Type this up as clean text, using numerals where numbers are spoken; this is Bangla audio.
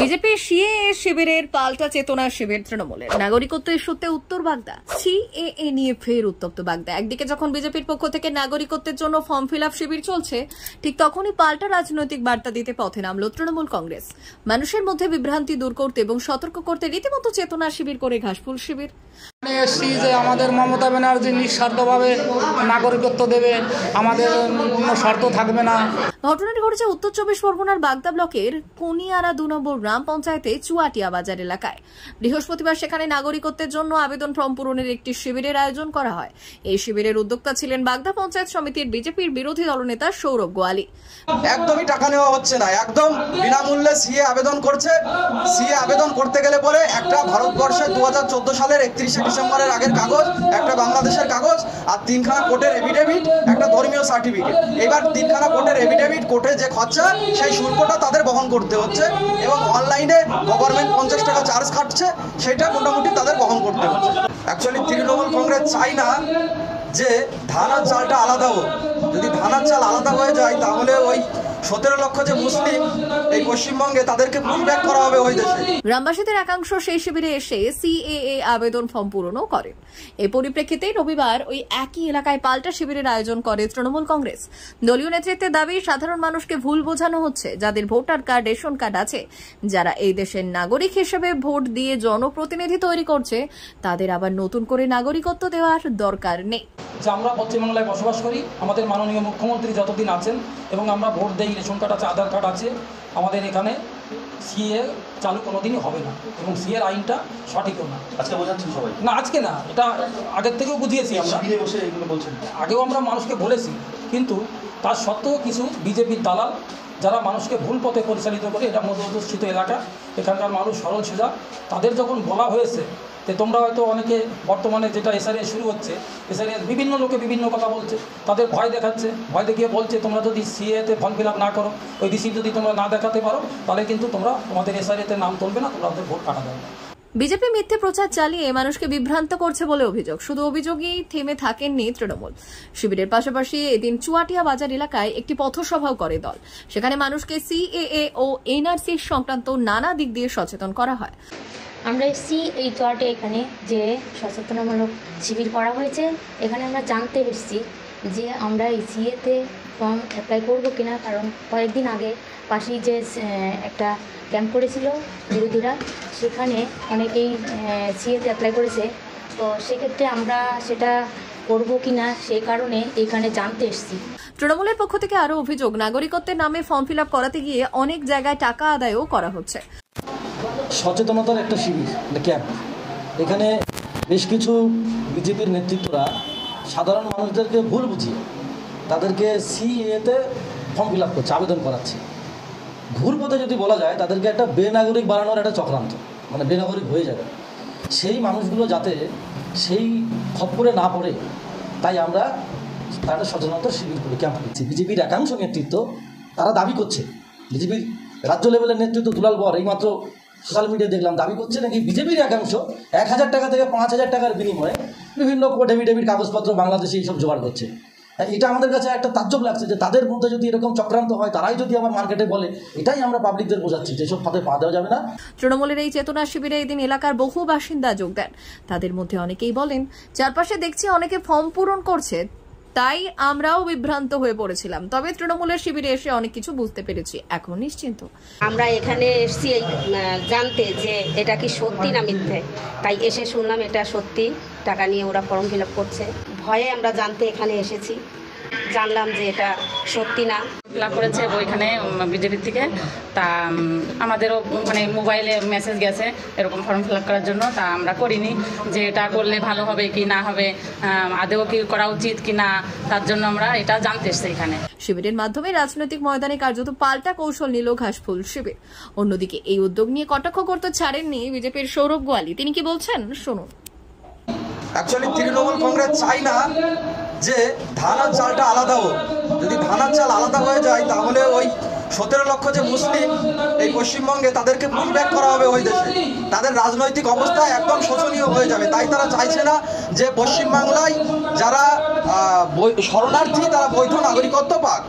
বিজেপি সিএএ শিবিরের পাল্টা চেতনা শিবির তৃণমূলের নাগরিকত্ব ইস্যুতে উত্তর বাগদা। সিএএ নিয়ে ফের উত্তপ্ত বাগদা। একদিকে যখন বিজেপির পক্ষ থেকে নাগরিকত্বের জন্য ফর্ম ফিল আপ শিবির চলছে, ঠিক তখনই পাল্টা রাজনৈতিক বার্তা দিতে পথে নামল তৃণমূল কংগ্রেস। মানুষের মধ্যে বিভ্রান্তি দূর করতে এবং সতর্ক করতে রীতিমতো চেতনা শিবির করে ঘাসফুল শিবির। এসছি যে আমাদের মমতা ব্যানার্জি নিঃস্বার্থভাবে নাগরিকত্ব দেবে, আমাদের কোনো শর্ত থাকবে না। ঘটনাটি ঘটেছে উত্তর 24 পরগনার বাগদা ব্লকের কোনিয়ারা 2 নম্বর গ্রাম পঞ্চায়েতে চুয়াটিয়া বাজার এলাকায়। বৃহস্পতিবার সেখানে নাগরিকত্বের জন্য আবেদন ফর্ম পূরণের একটি শিবিরের আয়োজন করা হয়। এই শিবিরের উদ্যোক্তা ছিলেন বাগদা পঞ্চায়েত সমিতির বিজেপির বিরোধী দলনেতা সৌরভ গোয়ালি। একদমই টাকা নেওয়া হচ্ছে না, একদম বিনামূল্যে সিএ আবেদন করছে। সিএ আবেদন করতে গেলে পরে একটা ভারতবর্ষে 2014 সালের 31শে ডিসেম্বরের আগের কাগজ, একটা বাংলাদেশের কাগজ, আর 3খানা কোর্টের এফিডেভিট, একটা ধর্মীয় সার্টিফিকেট। এবার 3খানা কোর্টের এফিডেভিট, কোর্টে যে খরচা সেই শুল্কটা তাদের বহন করতে হচ্ছে, এবং অনলাইনে গভর্নমেন্ট 50 টাকা চার্জ কাটছে, সেটা মোটামুটি তাদের বহন করতে হচ্ছে। অ্যাকচুয়ালি তৃণমূল কংগ্রেস চাই না যে ধান আর চালটা আলাদা হোক। যদি ধান আর চাল আলাদা হয়ে যায় তাহলে ওই 17 লক্ষ যে মুসলিম এই পশ্চিমবঙ্গে, তাদেরকে পুশব্যাক করা হবে ওই দেশে। গ্রামবাসীদের একাংশ সেই শিবিরে এসে সিএএ আবেদন ফর্ম পূরণও করেন। এই পরিপ্রেক্ষিতে রবিবার ওই একই এলাকায় পাল্টা শিবিরের আয়োজন করে তৃণমূল কংগ্রেস। দলীয় নেতৃত্বের দাবি, সাধারণ মানুষকে ভুল বোঝানো হচ্ছে। যাদের ভোটার কার্ড, রেশন কার্ড আছে, যারা এই দেশের নাগরিক হিসেবে ভোট দিয়ে জনপ্রতিনিধি তৈরি করছে, তাদের আবার নতুন করে নাগরিকত্ব দেওয়ার দরকার নেই। যে আমরা পশ্চিমবাংলায় বসবাস করি, আমাদের মাননীয় মুখ্যমন্ত্রী যতদিন আছেন এবং আমরা ভোট দেই, রেশন কার্ড আছে, আধার কার্ড আছে, আমাদের এখানে সিএ চালু কোনোদিনই হবে না, এবং সিএর আইনটা সঠিকও না। আজকে বোঝাচ্ছেন সবাই? না, আজকে না, এটা আগের থেকেও বুঝিয়েছি আমরা, আগেও আমরা মানুষকে বলেছি, কিন্তু তার সত্ত্বেও কিছু বিজেপির দালাল যারা মানুষকে ভুল পথে পরিচালিত করে, এটা মধ্যস্থিত এলাকা, এখানকার মানুষ সরল সোজা, তাদের যখন বলা হয়েছে যে তোমরা হয়তো অনেকে বর্তমানে যেটা এসআরএ শুরু হচ্ছে, এসআরএ বিভিন্ন লোকে বিভিন্ন কথা বলছে, তাদের ভয় দেখাচ্ছে, ভয় দেখিয়ে বলছে তোমরা যদি সিএতে ফর্ম ফিল আপ না করো, ওই রিসিপ্ট যদি তোমরা না দেখাতে পারো, তাহলে কিন্তু তোমরা তোমাদের এসআরএতে নাম তুলবে না, তোমরা ওদের ভোট কাটা দেবে না। বিজেপি মিথ্যে প্রচার চালিয়ে মানুষকে বিভ্রান্ত করছে বলে অভিযোগ। শুধু অভিযোগেই থেমে থাকেননি তৃণমূল। শিবিরের পাশাপাশি এদিন চুয়াটিয়া বাজার এলাকায় একটি পথসভাও করে দল। সেখানে মানুষকে সিএএ ও এনআরসি সংক্রান্ত নানা দিক দিয়ে সচেতন করা হয়। আমরা এসেছি এই চুয়াটিয়া, এখানে যে সচেতনমূলক শিবির করা হয়েছে, এখানে আমরা জানতে এসেছি যে আমরা এই সিএতে ফর্ম অ্যাপ্লাই করবো কিনা। কারণ কয়েকদিন আগে পাশেই যে একটা ক্যাম্প করেছিল বিরোধীরা, সেখানে অনেকেই সিএতে অ্যাপ্লাই করেছে। তো সেক্ষেত্রে আমরা সেটা করবো কিনা, সেই কারণে এখানে জানতে এসেছি। তৃণমূলের পক্ষ থেকে আরও অভিযোগ, নাগরিকত্বের নামে ফর্ম ফিল আপ করাতে গিয়ে অনেক জায়গায় টাকা আদায়ও করা হচ্ছে। সচেতনতার একটা শিবির, একটা ক্যাম্প। এখানে বেশ কিছু বিজেপির নেতৃত্বরা সাধারণ মানুষদেরকে ভুল বুঝিয়ে তাদেরকে সিএতে ফর্ম ফিল আপ করছে, আবেদন করাচ্ছে। ভুল পথে যদি বলা যায়, তাদেরকে একটা বেনাগরিক বানানোর একটা চক্রান্ত, মানে বেনাগরিক হয়ে যাবে। সেই মানুষগুলো যাতে সেই খপ্পরে না পড়ে, তাই আমরা তাদের সচেতনতার শিবির করে ক্যাম্প করছি। বিজেপির একাংশ নেতৃত্ব তারা দাবি করছে, বিজেপির রাজ্য লেভেলের নেতৃত্ব দুলাল বর এইমাত্র সোশ্যাল মিডিয়ায় দেখলাম দাবি করছে নাকি বিজেপির একাংশ 1000 টাকা থেকে 5000 টাকার বিনিময়ে বিভিন্ন কোর্ট এফিডেভিট, কাগজপত্র বাংলাদেশে এইসব জোগাড় করছে। এটা আমাদের কাছে একটা তাজ্জব লাগছে যে তাদের মধ্যে যদি এরকম চক্রান্ত হয়, তারাই যদি আমার মার্কেটে বলে, এটাই আমরা পাবলিকদের বোঝাচ্ছি যে এসব ফাঁদে পা দেওয়া যাবে না। তৃণমূলের এই চেতনা শিবিরে এদিন এলাকার বহু বাসিন্দা যোগ দেন। তাদের মধ্যে অনেকেই বলেন, চারপাশে দেখছি অনেকে ফর্ম পূরণ করছে, তাই আমরাও বিভ্রান্ত হয়ে পড়েছিলাম। তবে তৃণমূলের শিবিরে এসে অনেক কিছু বুঝতে পেরেছি, এখন নিশ্চিন্ত। আমরা এখানে এসেছি জানতে যে এটা কি সত্যি না মিথ্যে, তাই এসে শুনলাম এটা সত্যি, টাকা নিয়ে ওরা ফর্ম ফিল আপ করছে। ভয়ে আমরা জানতে এখানে এসেছি, জানলাম যে এটা সত্যি না। ফিল আপ করেছে ওইখানে বিজেপির থেকে, তা আমাদেরও মানে মোবাইলে মেসেজ গেছে এরকম ফর্ম ফিল আপ করার জন্য, তা আমরা করিনি যে এটা করলে ভালো হবে কি না হবে, আদেও কি করা উচিত কি না, তার জন্য আমরা এটা জানতে এসেছি এখানে। শিবিরের মাধ্যমে রাজনৈতিক ময়দানে কার্যত পাল্টা কৌশল নিল ঘাসফুল শিবির। অন্যদিকে এই উদ্যোগ নিয়ে কটাক্ষ করতে ছাড়েননি বিজেপির সৌরভ গোয়ালি। তিনি কি বলছেন শুনুন। অ্যাকচুয়ালি তৃণমূল কংগ্রেস চাই না যে ধান আর চালটা আলাদা হোক। যদি ধান আর চাল আলাদা হয়ে যায় তাহলে ওই 17 লক্ষ যে মুসলিম এই পশ্চিমবঙ্গে, তাদেরকে পুশব্যাক করা হবে ওই দেশে। তাদের রাজনৈতিক অবস্থা একদম শোচনীয় হয়ে যাবে। তাই তারা চাইছে না যে পশ্চিমবাংলায় যারা শরণার্থী, তারা বৈধ নাগরিকত্ব পাক।